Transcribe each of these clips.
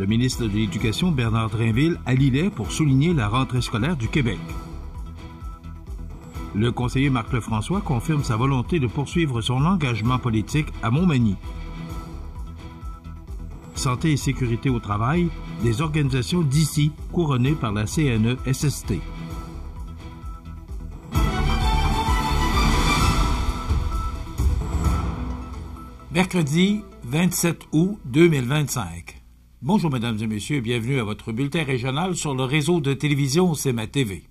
Le ministre de l'Éducation, Bernard Drinville, à Lillet pour souligner la rentrée scolaire du Québec. Le conseiller Marc Lefrançois confirme sa volonté de poursuivre son engagement politique à Montmagny. Santé et sécurité au travail, des organisations d'ici couronnées par la CNE-SST. Mercredi 27 août 2025. Bonjour mesdames et messieurs et bienvenue à votre bulletin régional sur le réseau de télévision CMA TV.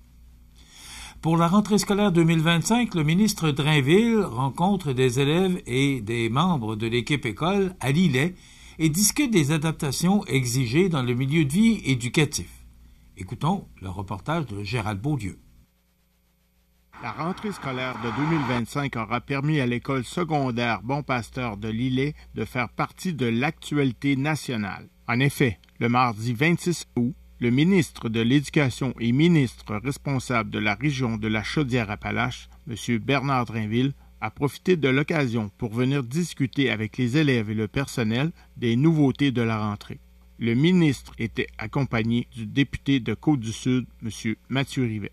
Pour la rentrée scolaire 2025, le ministre Drinville rencontre des élèves et des membres de l'équipe école à Lillet et discute des adaptations exigées dans le milieu de vie éducatif. Écoutons le reportage de Gérald Beaulieu. La rentrée scolaire de 2025 aura permis à l'école secondaire Bon Pasteur de Lillet de faire partie de l'actualité nationale. En effet, le mardi 26 août, le ministre de l'Éducation et ministre responsable de la région de la Chaudière-Appalaches, M. Bernard Drinville, a profité de l'occasion pour venir discuter avec les élèves et le personnel des nouveautés de la rentrée. Le ministre était accompagné du député de Côte-du-Sud, M. Mathieu Rivet.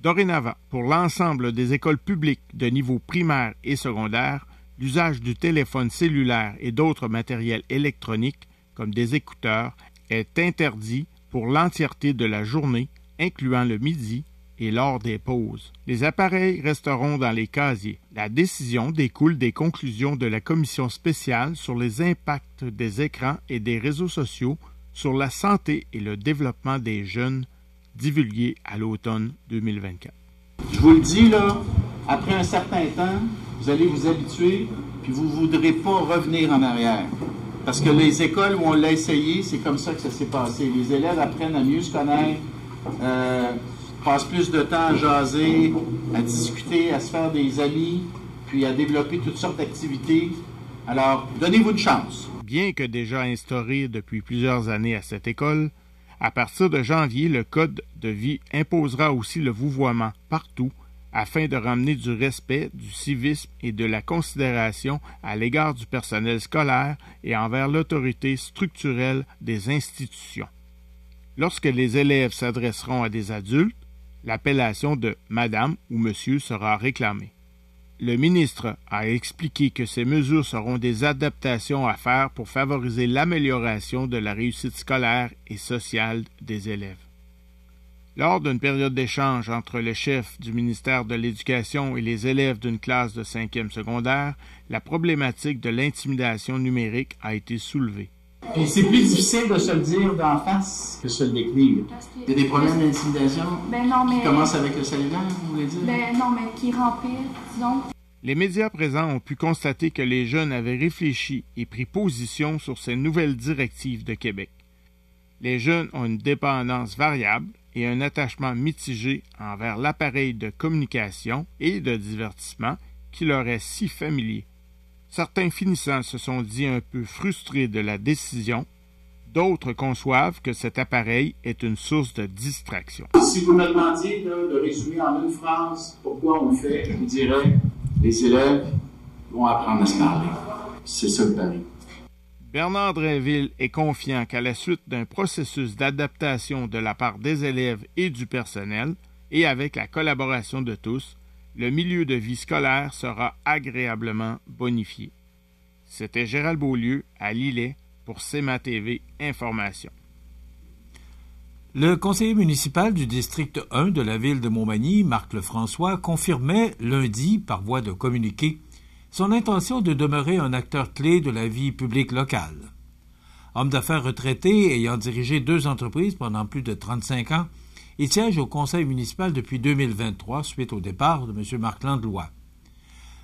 Dorénavant, pour l'ensemble des écoles publiques de niveau primaire et secondaire, l'usage du téléphone cellulaire et d'autres matériels électroniques, comme des écouteurs, est interdit pour l'entièreté de la journée, incluant le midi et lors des pauses. Les appareils resteront dans les casiers. La décision découle des conclusions de la commission spéciale sur les impacts des écrans et des réseaux sociaux sur la santé et le développement des jeunes, divulguée à l'automne 2024. Je vous le dis, là, après un certain temps, vous allez vous habituer, puis vous ne voudrez pas revenir en arrière. Parce que les écoles où on l'a essayé, c'est comme ça que ça s'est passé. Les élèves apprennent à mieux se connaître, passent plus de temps à jaser, à discuter, à se faire des amis, puis à développer toutes sortes d'activités. Alors, donnez-vous une chance. Bien que déjà instauré depuis plusieurs années à cette école, à partir de janvier, le Code de vie imposera aussi le vouvoiement partout afin de ramener du respect, du civisme et de la considération à l'égard du personnel scolaire et envers l'autorité structurelle des institutions. Lorsque les élèves s'adresseront à des adultes, l'appellation de « Madame » ou « Monsieur » sera réclamée. Le ministre a expliqué que ces mesures seront des adaptations à faire pour favoriser l'amélioration de la réussite scolaire et sociale des élèves. Lors d'une période d'échange entre le chef du ministère de l'Éducation et les élèves d'une classe de 5e secondaire, la problématique de l'intimidation numérique a été soulevée. Puis c'est plus difficile de se le dire d'en face que de se le décrire. Il y a des problèmes d'intimidation qui commencent avec le cellulaire, vous voulez dire? Non, mais qui remplit, disons. Les médias présents ont pu constater que les jeunes avaient réfléchi et pris position sur ces nouvelles directives de Québec. Les jeunes ont une dépendance variable et un attachement mitigé envers l'appareil de communication et de divertissement qui leur est si familier. Certains finissants se sont dit un peu frustrés de la décision, d'autres conçoivent que cet appareil est une source de distraction. Si vous me demandiez de résumer en une phrase pourquoi on le fait, je vous dirais les élèves vont apprendre à se parler. C'est ça le pari. Bernard Drinville est confiant qu'à la suite d'un processus d'adaptation de la part des élèves et du personnel, et avec la collaboration de tous, le milieu de vie scolaire sera agréablement bonifié. C'était Gérald Beaulieu à Lillet pour CMA TV Information. Le conseiller municipal du district 1 de la ville de Montmagny, Marc Lefrançois, confirmait lundi, par voie de communiqué, son intention de demeurer un acteur clé de la vie publique locale. Homme d'affaires retraité ayant dirigé 2 entreprises pendant plus de 35 ans, il siège au conseil municipal depuis 2023 suite au départ de M. Marc Landlois.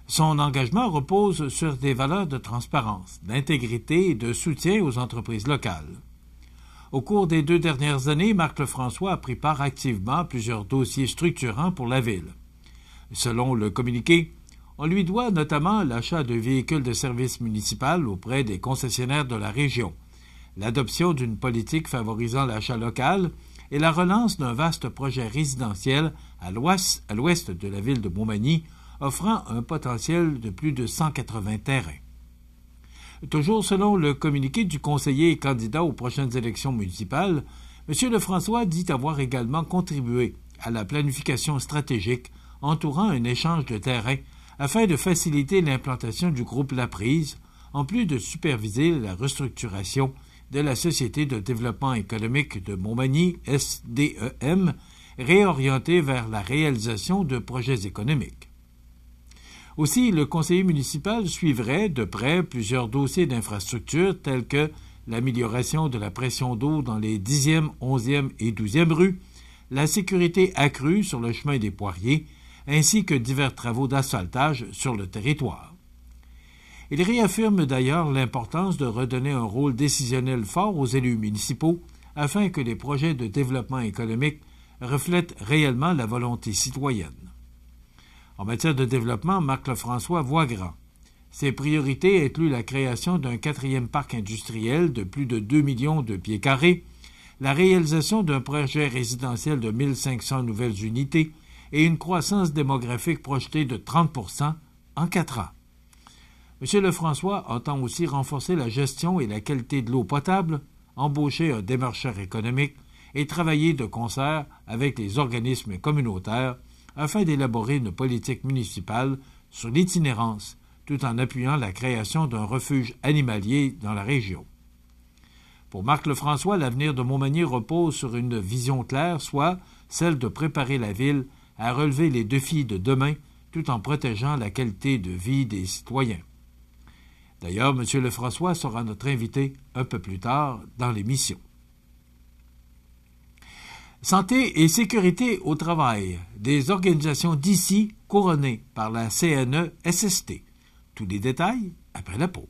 Son engagement repose sur des valeurs de transparence, d'intégrité et de soutien aux entreprises locales. Au cours des 2 dernières années, Marc Lefrançois a pris part activement à plusieurs dossiers structurants pour la ville. Selon le communiqué, on lui doit notamment l'achat de véhicules de service municipal auprès des concessionnaires de la région, l'adoption d'une politique favorisant l'achat local et la relance d'un vaste projet résidentiel à l'ouest de la ville de Montmagny, offrant un potentiel de plus de 180 terrains. Toujours selon le communiqué du conseiller et candidat aux prochaines élections municipales, M. Lefrançois dit avoir également contribué à la planification stratégique entourant un échange de terrain afin de faciliter l'implantation du groupe La Prise, en plus de superviser la restructuration de la Société de développement économique de Montmagny, SDEM, réorientée vers la réalisation de projets économiques. Aussi, le conseiller municipal suivrait de près plusieurs dossiers d'infrastructure tels que l'amélioration de la pression d'eau dans les 10e, 11e et 12e rues, la sécurité accrue sur le chemin des Poiriers, ainsi que divers travaux d'asphaltage sur le territoire. Il réaffirme d'ailleurs l'importance de redonner un rôle décisionnel fort aux élus municipaux afin que les projets de développement économique reflètent réellement la volonté citoyenne. En matière de développement, Marc Lefrançois voit grand. Ses priorités incluent la création d'un 4e parc industriel de plus de 2 millions de pieds carrés, la réalisation d'un projet résidentiel de 1500 nouvelles unités et une croissance démographique projetée de 30 % en 4 ans. M. Lefrançois entend aussi renforcer la gestion et la qualité de l'eau potable, embaucher un démarcheur économique et travailler de concert avec les organismes communautaires afin d'élaborer une politique municipale sur l'itinérance, tout en appuyant la création d'un refuge animalier dans la région. Pour Marc Lefrançois, l'avenir de Montmagny repose sur une vision claire, soit celle de préparer la ville à relever les défis de demain tout en protégeant la qualité de vie des citoyens. D'ailleurs, M. Lefrançois sera notre invité un peu plus tard dans l'émission. Santé et sécurité au travail, des organisations d'ici couronnées par la CNE-SST. Tous les détails après la pause.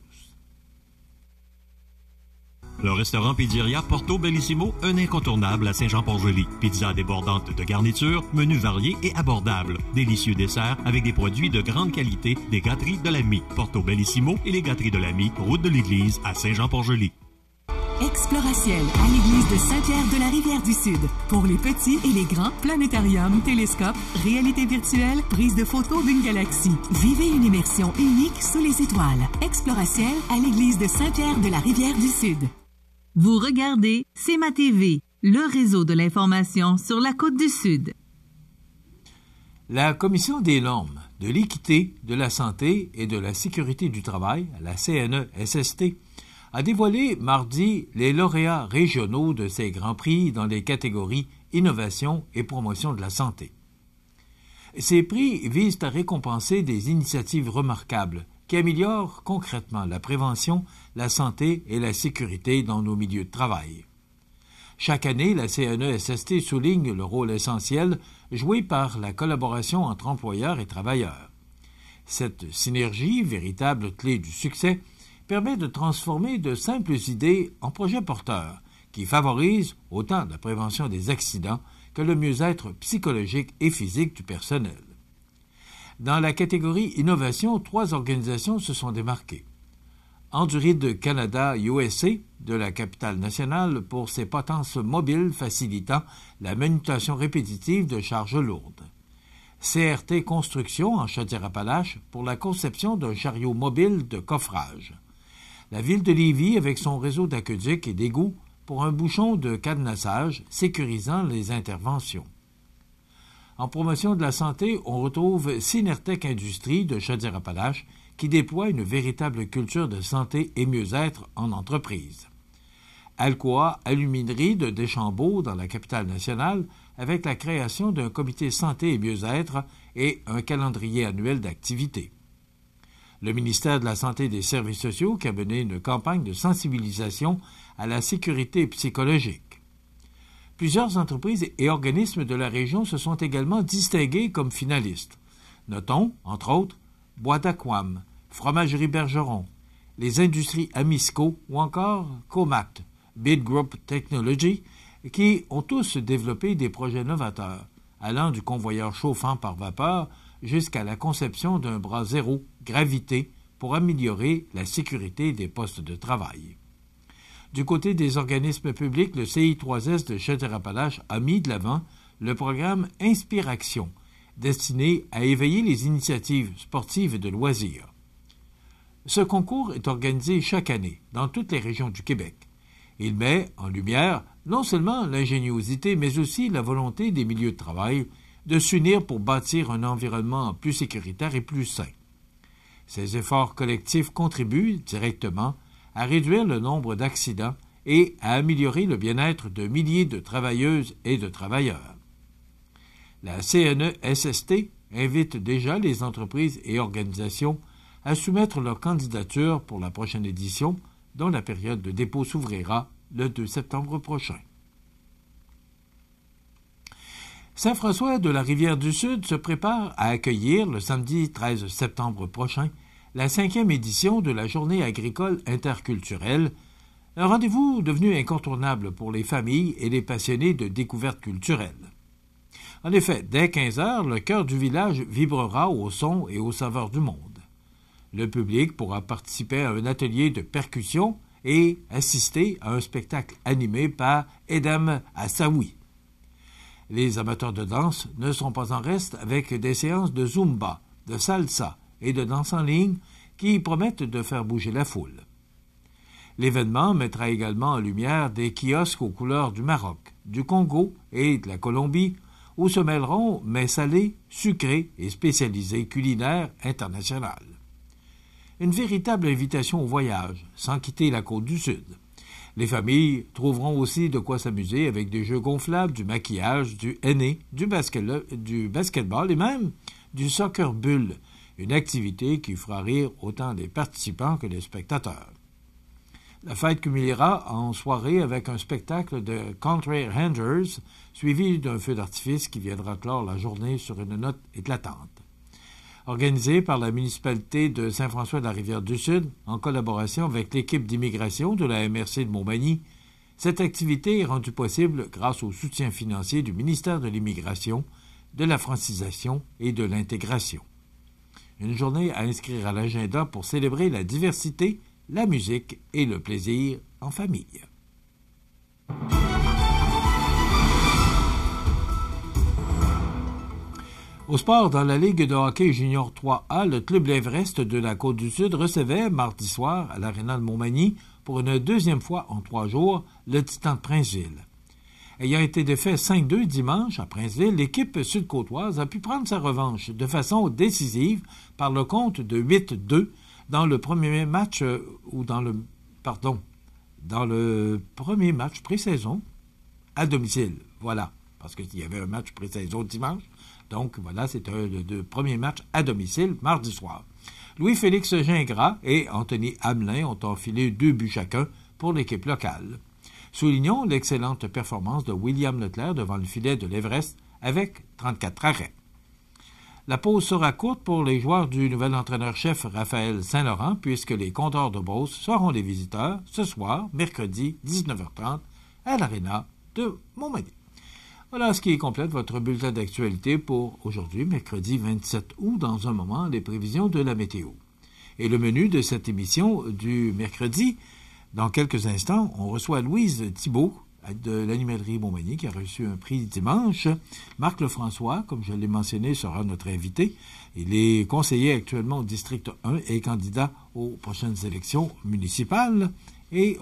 Le restaurant Pizzeria Porto Bellissimo, un incontournable à Saint-Jean-Port-Joli. Pizza débordante de garnitures, menus variés et abordables. Délicieux desserts avec des produits de grande qualité des gâteries de l'Ami. Porto Bellissimo et les gâteries de l'Ami, route de l'église à Saint-Jean-Port-Joli. Exploratiel à l'église de Saint-Pierre-de-la-Rivière-du-Sud. Pour les petits et les grands, planétarium, télescope, réalité virtuelle, prise de photos d'une galaxie. Vivez une immersion unique sous les étoiles. Exploratiel à l'église de Saint-Pierre-de-la-Rivière-du-Sud. Vous regardez CEMA TV, le réseau de l'information sur la Côte-du-Sud. La Commission des normes, de l'équité, de la santé et de la sécurité du travail, la CNE-SST, a dévoilé mardi les lauréats régionaux de ces grands prix dans les catégories innovation et promotion de la santé. Ces prix visent à récompenser des initiatives remarquables qui améliorent concrètement la prévention, la santé et la sécurité dans nos milieux de travail. Chaque année, la CNE-SST souligne le rôle essentiel joué par la collaboration entre employeurs et travailleurs. Cette synergie, véritable clé du succès, permet de transformer de simples idées en projets porteurs qui favorisent autant la prévention des accidents que le mieux-être psychologique et physique du personnel. Dans la catégorie Innovation, 3 organisations se sont démarquées. Enduride Canada USA, de la capitale nationale, pour ses potences mobiles facilitant la manutention répétitive de charges lourdes. CRT Construction en Chaudière-Appalaches pour la conception d'un chariot mobile de coffrage. La ville de Lévis avec son réseau d'aqueducs et d'égouts pour un bouchon de cadenassage sécurisant les interventions. En promotion de la santé, on retrouve Synertec Industries de Chaudière-Appalaches qui déploie une véritable culture de santé et mieux-être en entreprise. Alcoa Aluminerie de Deschambault dans la capitale nationale avec la création d'un comité santé et mieux-être et un calendrier annuel d'activités. Le ministère de la Santé et des Services sociaux qui a mené une campagne de sensibilisation à la sécurité psychologique. Plusieurs entreprises et organismes de la région se sont également distingués comme finalistes. Notons, entre autres, Bois d'Aquam, Fromagerie Bergeron, les industries Amisco ou encore Comact, Bid Group Technology, qui ont tous développé des projets novateurs, allant du convoyeur chauffant par vapeur jusqu'à la conception d'un bras zéro gravité pour améliorer la sécurité des postes de travail. Du côté des organismes publics, le CI3S de Chaudière-Appalaches a mis de l'avant le programme Inspiration, destiné à éveiller les initiatives sportives et de loisirs. Ce concours est organisé chaque année dans toutes les régions du Québec. Il met en lumière non seulement l'ingéniosité, mais aussi la volonté des milieux de travail de s'unir pour bâtir un environnement plus sécuritaire et plus sain. Ces efforts collectifs contribuent directement à réduire le nombre d'accidents et à améliorer le bien-être de milliers de travailleuses et de travailleurs. La CNESST invite déjà les entreprises et organisations à soumettre leur candidature pour la prochaine édition, dont la période de dépôt s'ouvrira le 2 septembre prochain. Saint-François de la Rivière-du-Sud se prépare à accueillir le samedi 13 septembre prochain la 5e édition de la Journée agricole interculturelle, un rendez-vous devenu incontournable pour les familles et les passionnés de découvertes culturelles. En effet, dès 15 heures, le cœur du village vibrera au son et aux saveurs du monde. Le public pourra participer à un atelier de percussion et assister à un spectacle animé par Edam Assaoui. Les amateurs de danse ne seront pas en reste avec des séances de zumba, de salsa et de danse en ligne qui promettent de faire bouger la foule. L'événement mettra également en lumière des kiosques aux couleurs du Maroc, du Congo et de la Colombie, où se mêleront mets salés, sucrés et spécialisés culinaires internationales. Une véritable invitation au voyage, sans quitter la côte du Sud. Les familles trouveront aussi de quoi s'amuser avec des jeux gonflables, du maquillage, du henné, du basketball et même du soccer bulle, une activité qui fera rire autant les participants que les spectateurs. La fête culminera en soirée avec un spectacle de Country Rangers, suivi d'un feu d'artifice qui viendra clore la journée sur une note éclatante. Organisé par la municipalité de Saint-François de la Rivière-du-Sud, en collaboration avec l'équipe d'immigration de la MRC de Montmagny, cette activité est rendue possible grâce au soutien financier du ministère de l'Immigration, de la francisation et de l'intégration. Une journée à inscrire à l'agenda pour célébrer la diversité, la musique et le plaisir en famille. Au sport, dans la Ligue de hockey junior 3A, le club l'Everest de la Côte-du-Sud recevait mardi soir à l'Aréna de Montmagny pour une deuxième fois en 3 jours le Titan de Princeville. Ayant été défait 5-2 dimanche à Princeville, l'équipe sud-côtoise a pu prendre sa revanche de façon décisive par le compte de 8-2 dans le premier match premier match pré-saison à domicile. Voilà, parce qu'il y avait un match pré-saison dimanche. Donc, voilà, c'était le premier match à domicile, mardi soir. Louis-Félix Gingras et Anthony Hamelin ont enfilé 2 buts chacun pour l'équipe locale. Soulignons l'excellente performance de William Leclerc devant le filet de l'Everest avec 34 arrêts. La pause sera courte pour les joueurs du nouvel entraîneur-chef Raphaël Saint-Laurent, puisque les Condors de Beauce seront les visiteurs ce soir, mercredi 19h30, à l'Aréna de Montmagny. Voilà ce qui complète votre bulletin d'actualité pour aujourd'hui, mercredi 27 août, dans un moment, les prévisions de la météo. Et le menu de cette émission du mercredi, dans quelques instants, on reçoit Louise Thibault de l'animalerie Montmagny qui a reçu un prix dimanche. Marc Lefrançois, comme je l'ai mentionné, sera notre invité. Il est conseiller actuellement au district 1 et candidat aux prochaines élections municipales. Et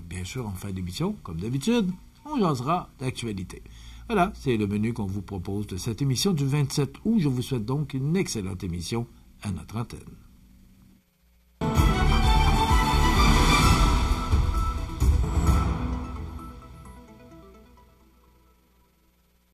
bien sûr, en fin d'émission, comme d'habitude, on jasera d'actualité. Voilà, c'est le menu qu'on vous propose de cette émission du 27 août. Je vous souhaite donc une excellente émission à notre antenne.